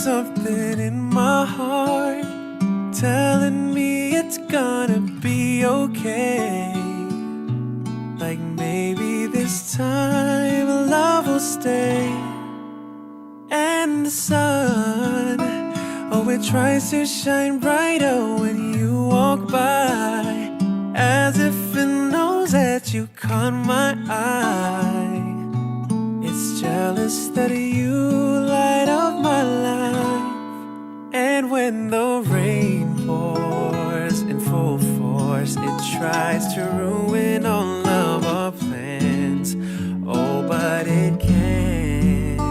something in my heart telling me it's gonna be okay. Like maybe this time love will stay. And the sun, oh, it tries to shine brighter when you walk by, as if it knows that you caught my eye. It's jealous that you light up my life. And when the rain pours in full force, it tries to ruin all of our plans. Oh, but it can't.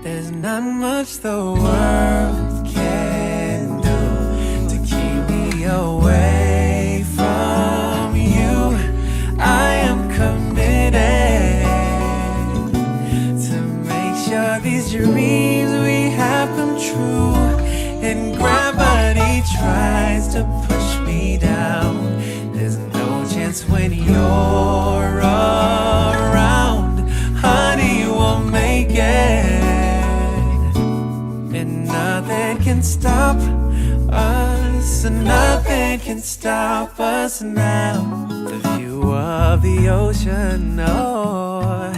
There's not much the world can do to keep me away from you. I am committed to make sure these dreams we have come true. And gravity tries to push me down. There's no chance when you're around. Honey, we'll make it. And nothing can stop us, and nothing can stop us now. The view of the ocean, oh,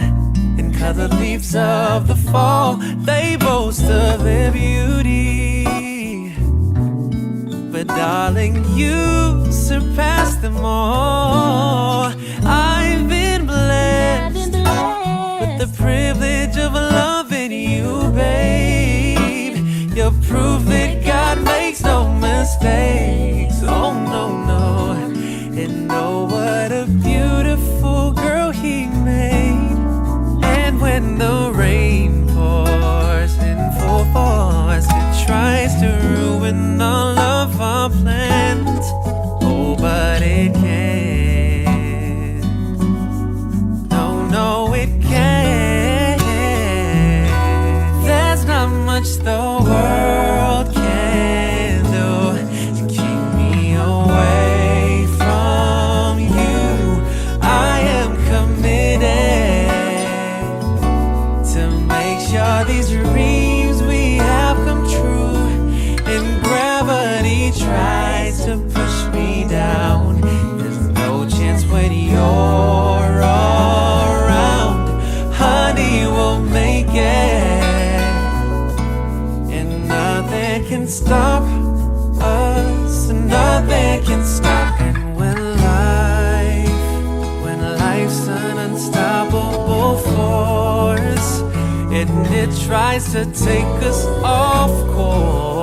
and colored leaves of the fall, they boast of their beauty. But darling, you surpass them all. I've been blessed with the privilege of loving you, babe. You're proof that God makes no mistakes. Oh no, no. And oh, what a beautiful girl He made. And when the rain pours in full force, it tries to ruin all of our plans. Oh, but it can't. No, no, it can't. There's not much the world can do to keep me away from you. I am committed to make sure these dreams we have come true. And gravity tries to push me down. There's no chance when you're around. Honey, we'll make it. And nothing can stop us, and nothing can stop. And when life's an unstoppable force, and it tries to take us off course,